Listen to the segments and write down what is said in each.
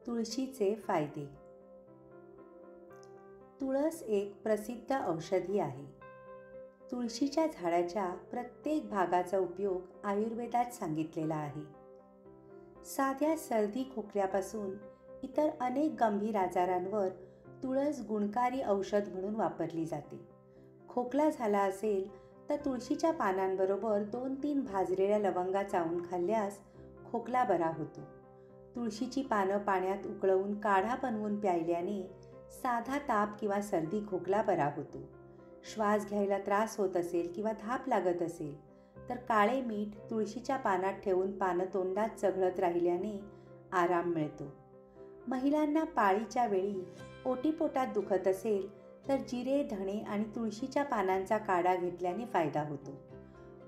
तुळशीचे फायदे. तुळस एक प्रसिद्ध औषधी आहे. तुळशीच्या झाडाच्या प्रत्येक भागाचा उपयोग आयुर्वेदात सांगितलेला आहे. साध्या सर्दी खोकल्यापासून इतर अनेक गंभीर आजारांवर तुळस गुणकारी औषध म्हणून वापरली जाते. खोकला झाला असेल तर तुळशीच्या पानांबरोबर 2-3 भाजलेल्या लवंगा चावून खाल्ल्यास खोकला बरा होतो. तुळशीची पानं पाण्यात उकळवून काढा बनवून प्यायल्याने साधा ताप किंवा सर्दी खोकला बरा होतो. श्वास घ्यायला त्रास होत असेल किंवा धाप लागत असेल तर काळे मीठ तुळशीच्या पानात ठेवून पानं तोंडात चघळत राहिल्याने आराम मिळतो. महिलांना पाळीच्या वेळी ओटीपोटात दुखत असेल तर जिरे, धणे आणि तुळशीच्या पानांचा काढा घेतल्याने फायदा होतो.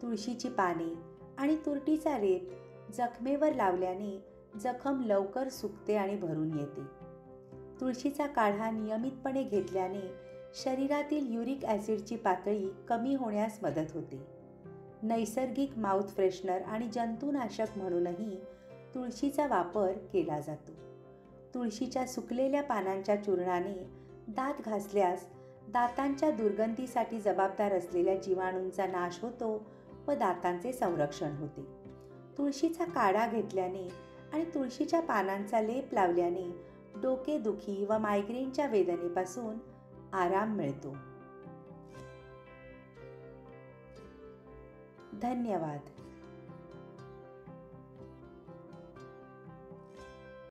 तुळशीची पाने आणि तुरटीचा लेप जखमेवर लावल्याने जखम लवकर सुकते आणि भरून येते. तुळशीचा काढा नियमितपणे घेतल्याने शरीरातील युरिक ॲसिडची पातळी कमी होण्यास मदत होते. नैसर्गिक माउथ फ्रेशनर आणि जंतुनाशक म्हणूनही तुळशीचा वापर केला जातो. तुळशीच्या सुकलेल्या पानांच्या चूर्णाने दात घासल्यास दातांच्या दुर्गंधीसाठी जबाबदार असलेल्या जीवाणूंचा नाश होतो व दातांचे संरक्षण होते. तुळशीचा काढा घेतल्याने आणि तुळशीच्या पानांचा लेप लावल्याने डोकेदुखी व मायग्रेनच्या वेदनेपासून आराम मिळतो. धन्यवाद.